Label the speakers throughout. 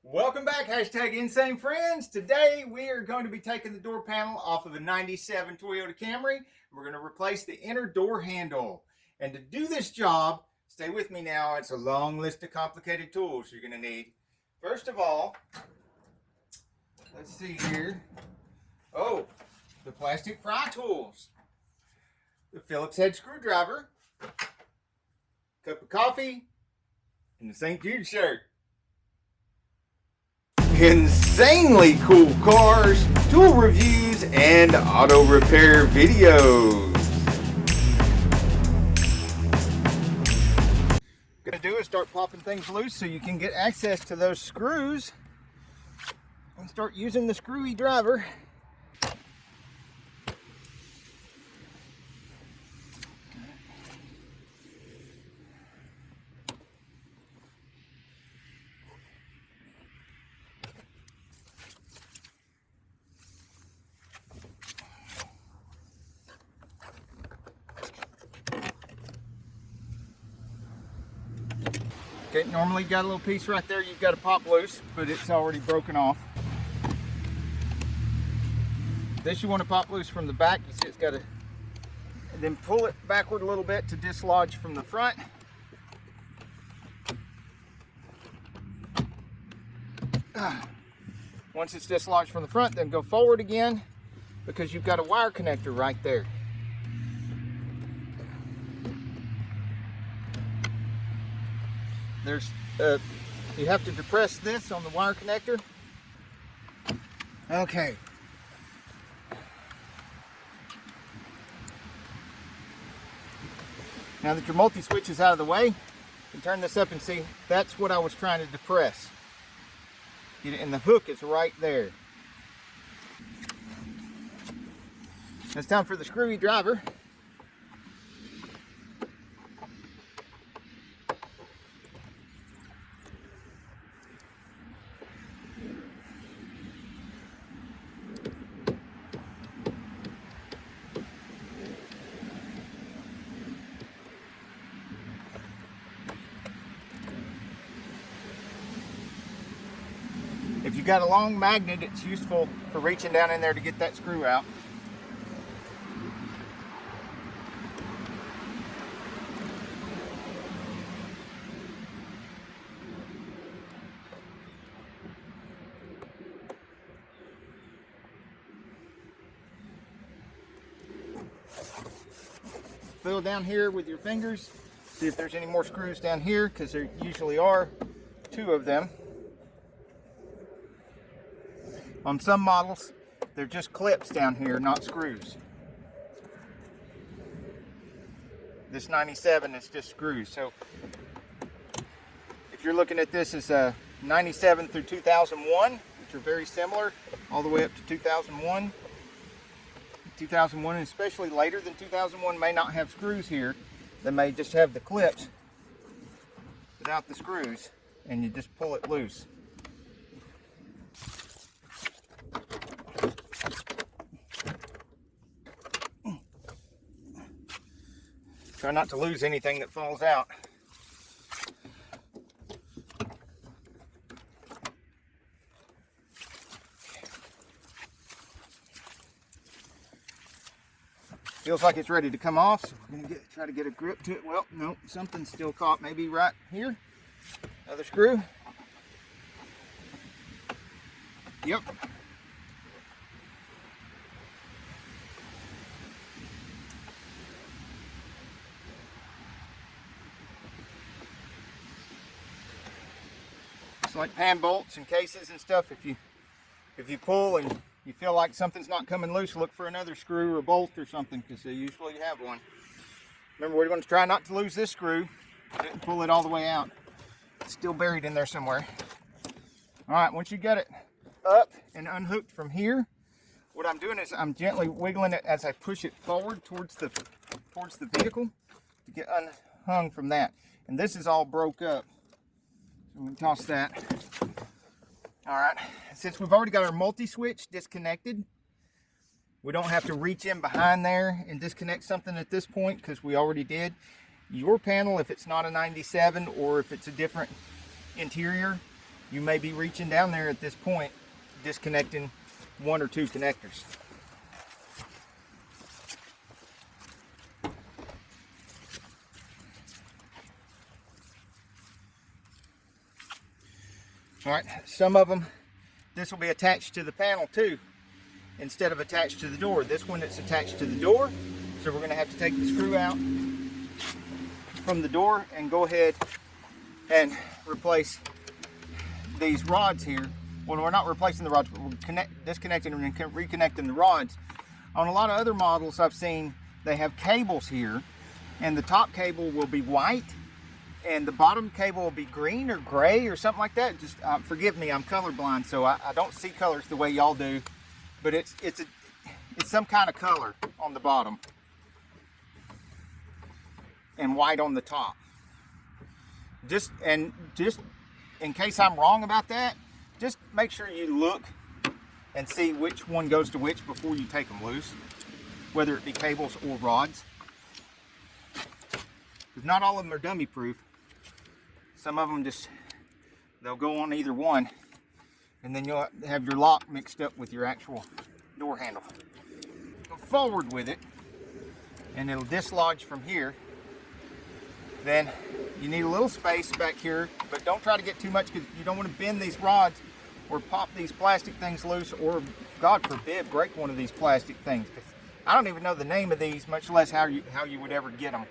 Speaker 1: Welcome back, hashtag Insane Friends. Today we are going to be taking the door panel off of a 97 Toyota Camry. We're going to replace the inner door handle. And to do this job, stay with me now, it's a long list of complicated tools you're going to need. First of all, let's see here. Oh, the plastic pry tools. The Phillips head screwdriver, cup of coffee, and the St. Jude shirt. Insanely cool cars, tool reviews, and auto repair videos. What I'm gonna do is start popping things loose so you can get access to those screws and start using the screwy driver. Okay, normally you got a little piece right there you've got to pop loose, but it's already broken off. This you want to pop loose from the back. You see it's got to, then pull it backward a little bit to dislodge from the front. Once it's dislodged from the front, then go forward again because you've got a wire connector right there. There's, you have to depress this on the wire connector. Okay. Now that your multi-switch is out of the way, you can turn this up and see that's what I was trying to depress. And the hook is right there. It's time for the screwy driver. If you've got a long magnet, it's useful for reaching down in there to get that screw out. Feel down here with your fingers, see if there's any more screws down here, because there usually are 2 of them. On some models, they're just clips down here, not screws. This 97 is just screws. So if you're looking at this as a 97 through 2001, which are very similar, all the way up to 2001. 2001, and especially later than 2001, may not have screws here. They may just have the clips without the screws, and you just pull it loose. Try not to lose anything that falls out. Feels like it's ready to come off, so we're going to try to get a grip to it. Well, no, something's still caught. Maybe right here. Another screw. Yep. It's like pan bolts and cases and stuff. If you pull and you feel like something's not coming loose, look for another screw or bolt or something, because they usually have one. Remember, we're going to try not to lose this screw. Didn't pull it all the way out. It's still buried in there somewhere. All right, once you get it up and unhooked from here, what I'm doing is I'm gently wiggling it as I push it forward towards the vehicle to get unhung from that. And this is all broke up. I'm going to toss that. All right, since we've already got our multi-switch disconnected, we don't have to reach in behind there and disconnect something at this point, because we already did. Your panel, if it's not a 97 or if it's a different interior, you may be reaching down there at this point, disconnecting 1 or 2 connectors. All right, some of them, this will be attached to the panel too, instead of attached to the door. This one, it's attached to the door, so we're going to have to take the screw out from the door and go ahead and replace these rods here. Well, we're not replacing the rods, but we're disconnecting and reconnecting the rods. On a lot of other models I've seen, they have cables here, and the top cable will be white, and the bottom cable will be green or gray or something like that. Just forgive me, I'm colorblind, so I don't see colors the way y'all do, but it's some kind of color on the bottom and white on the top. Just in case I'm wrong about that, just make sure you look and see which one goes to which before you take them loose, whether it be cables or rods. Because not all of them are dummy proof. Some of them they'll go on either one, and then you'll have your lock mixed up with your actual door handle. Go forward with it, and it'll dislodge from here. Then you need a little space back here, but don't try to get too much, because you don't want to bend these rods or pop these plastic things loose, or God forbid break one of these plastic things. I don't even know the name of these, much less how you would ever get them.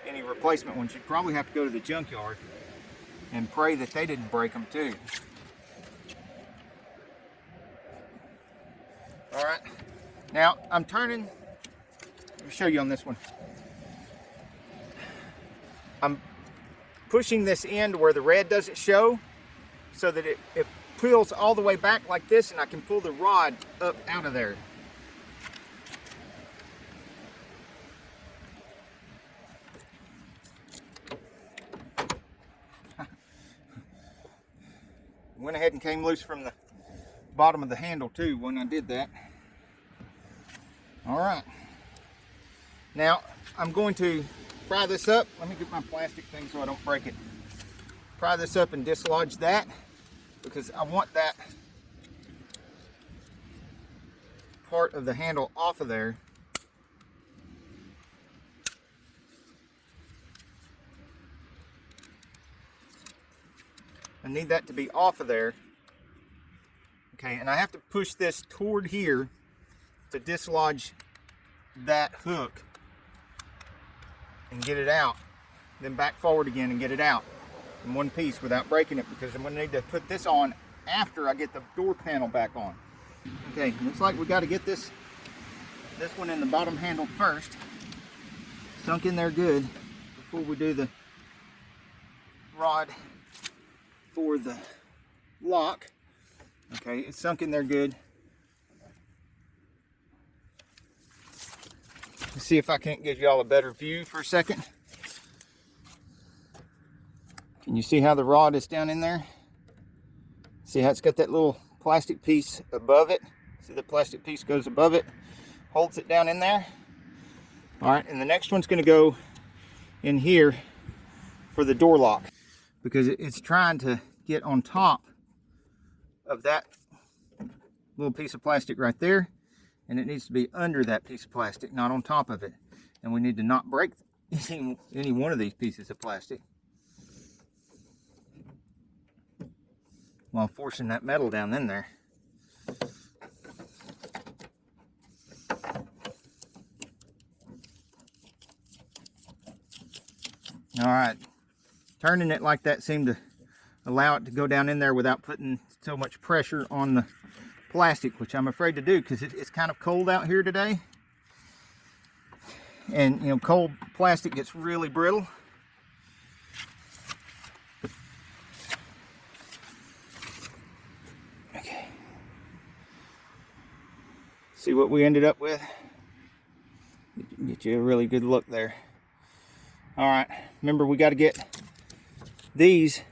Speaker 1: Any replacement ones, you'd probably have to go to the junkyard and pray that they didn't break them too. All right, now I'm turning. Let me show you on this one. I'm pushing this in to where the red doesn't show, so that it peels all the way back like this, and I can pull the rod up out of there. Went ahead and came loose from the bottom of the handle too when I did that. All right, now I'm going to pry this up. Let me get my plastic thing so I don't break it. Pry this up and dislodge that, because I want that part of the handle off of there. I need that to be off of there. Okay, and I have to push this toward here to dislodge that hook and get it out. Then back forward again and get it out in one piece without breaking it, because I'm going to need to put this on after I get the door panel back on. Okay, looks like we got to get this one in the bottom handle first, sunk in there good before we do the rod for the lock. Okay, it's sunk in there good. Let's see if I can't give you all a better view for a second. Can you see how the rod is down in there? See how it's got that little plastic piece above it? See, the plastic piece goes above it, holds it down in there. All right, and the next one's going to go in here for the door lock, because it's trying to get on top of that little piece of plastic right there, and it needs to be under that piece of plastic, not on top of it. And we need to not break any one of these pieces of plastic while forcing that metal down in there. All right, turning it like that seemed to allow it to go down in there without putting so much pressure on the plastic, which I'm afraid to do because it's kind of cold out here today. And you know, cold plastic gets really brittle. Okay. See what we ended up with? Get you a really good look there. All right, remember we got to get these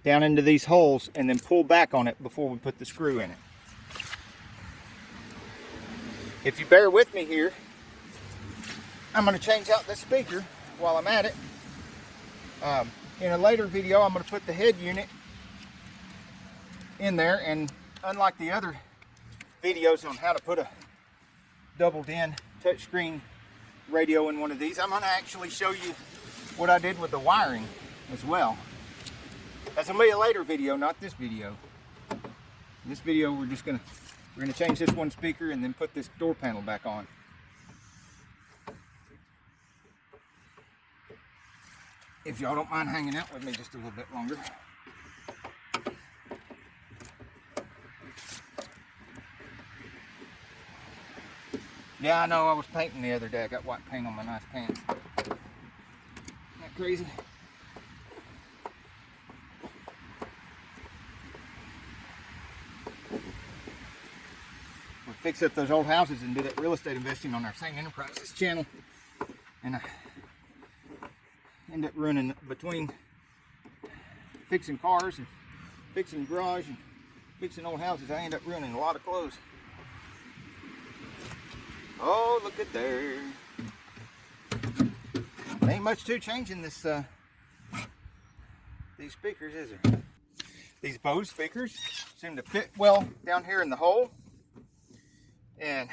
Speaker 1: down into these holes and then pull back on it before we put the screw in it. If you bear with me here, I'm going to change out the speaker while I'm at it. In a later video, I'm going to put the head unit in there. And unlike the other videos on how to put a doubled in touchscreen radio in one of these, I'm going to actually show you what I did with the wiring as well. That's going to be a later video, not this video. This video we're going to change this one speaker and then put this door panel back on. If y'all don't mind hanging out with me just a little bit longer. Yeah, I know, I was painting the other day. I got white paint on my nice pants. Isn't that crazy? We'll fix up those old houses and do that real estate investing on our Sane Enterprises channel. And I end up running between fixing cars and fixing garage and fixing old houses. I end up ruining a lot of clothes. Oh, look at there. Ain't much to changing this these speakers, is there? These Bose speakers seem to fit well down here in the hole. And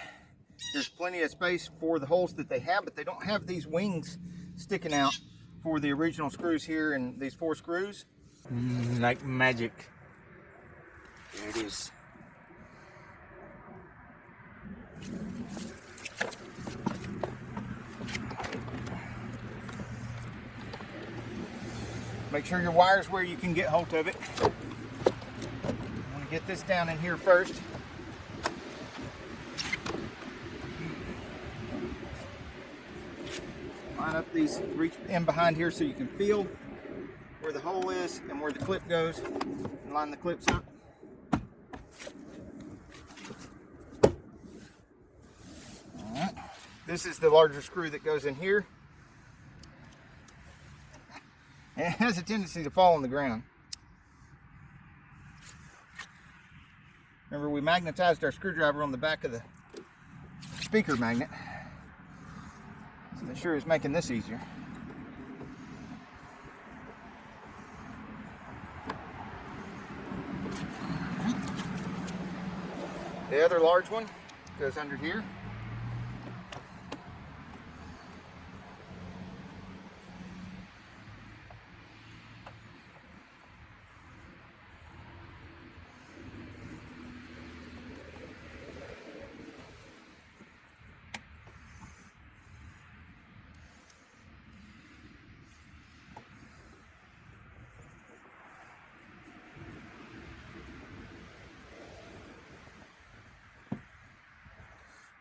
Speaker 1: there's plenty of space for the holes that they have, but they don't have these wings sticking out for the original screws here and these 4 screws. Like magic. There it is. Make sure your wire's where you can get hold of it. I'm going to get this down in here first. Line up these, reach in behind here so you can feel where the hole is and where the clip goes. And line the clips up. Alright. This is the larger screw that goes in here. And it has a tendency to fall on the ground. Remember, we magnetized our screwdriver on the back of the speaker magnet. So that sure is making this easier. The other large one goes under here.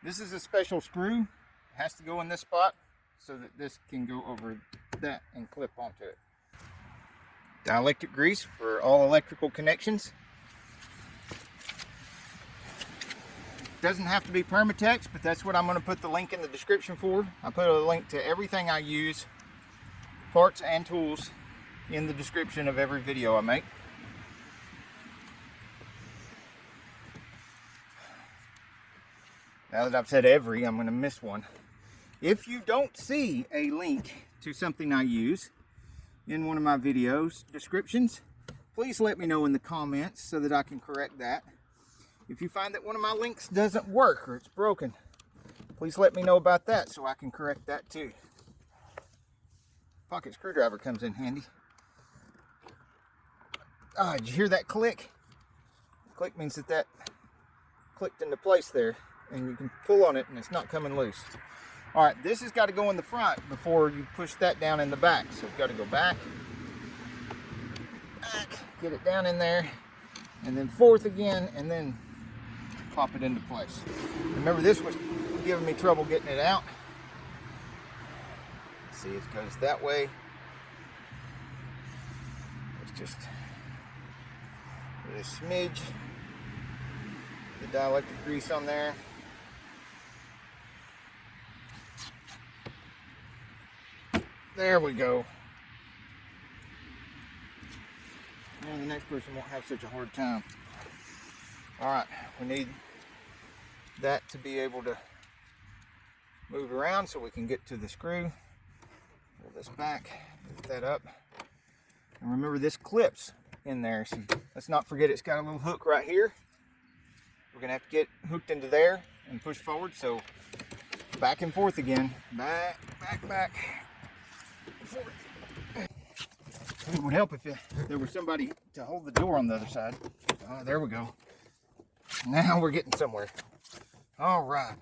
Speaker 1: This is a special screw. It has to go in this spot so that this can go over that and clip onto it. Dielectric grease for all electrical connections. Doesn't have to be Permatex, but that's what I'm going to put the link in the description for. I put a link to everything I use, parts and tools, in the description of every video I make. Now that I've said every, I'm going to miss one. If you don't see a link to something I use in one of my videos descriptions, please let me know in the comments so that I can correct that. If you find that one of my links doesn't work or it's broken, please let me know about that so I can correct that too. Pocket screwdriver comes in handy. Ah, did you hear that click? Click means that clicked into place there. And you can pull on it and it's not coming loose. All right, this has got to go in the front before you push that down in the back. So you've got to go back, get it down in there, and then forth again, and then pop it into place. Remember, this was giving me trouble getting it out. See, it goes that way. It's just a smidge the dielectric grease on there. There we go. Now the next person won't have such a hard time. Alright, we need that to be able to move around so we can get to the screw. Pull this back, lift that up. And remember, this clips in there. So let's not forget it's got a little hook right here. We're gonna have to get hooked into there and push forward. So back and forth again. Back, forth. It would help if there was somebody to hold the door on the other side. Oh, there we go. Now we're getting somewhere. All right.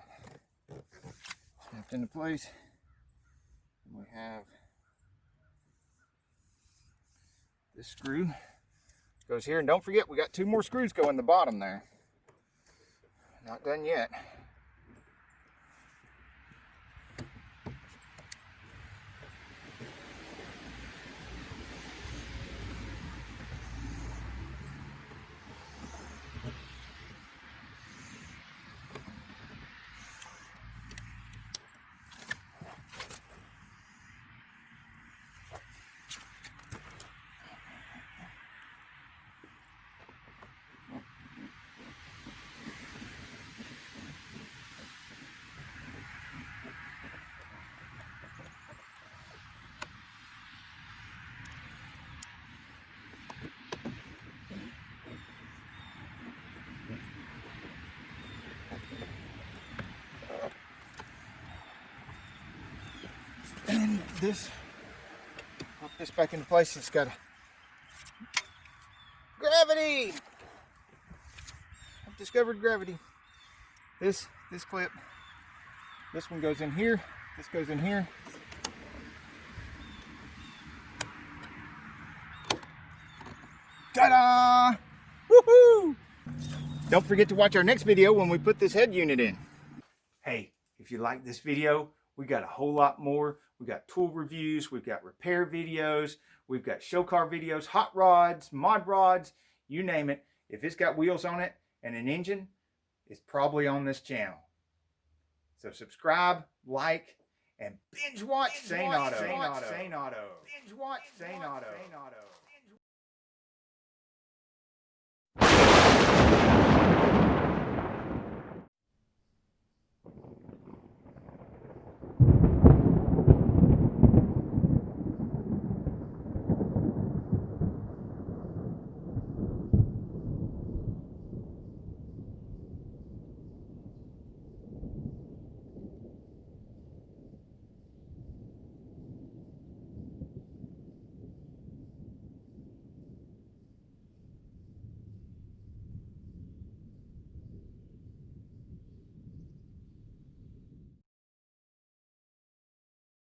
Speaker 1: Snapped into place. We have this screw goes here, and don't forget we got 2 more screws going in the bottom there. Not done yet. And this, pop this back into place. It's got a gravity. I've discovered gravity. This clip, this one goes in here. This goes in here. Ta-da! Woohoo! Don't forget to watch our next video when we put this head unit in. Hey, if you like this video, we got a whole lot more. We got tool reviews, we've got repair videos, we've got show car videos, hot rods, mod rods, you name it. If it's got wheels on it and an engine, it's probably on this channel. So subscribe, like, and binge watch Saneauto. Binge watch Saneauto.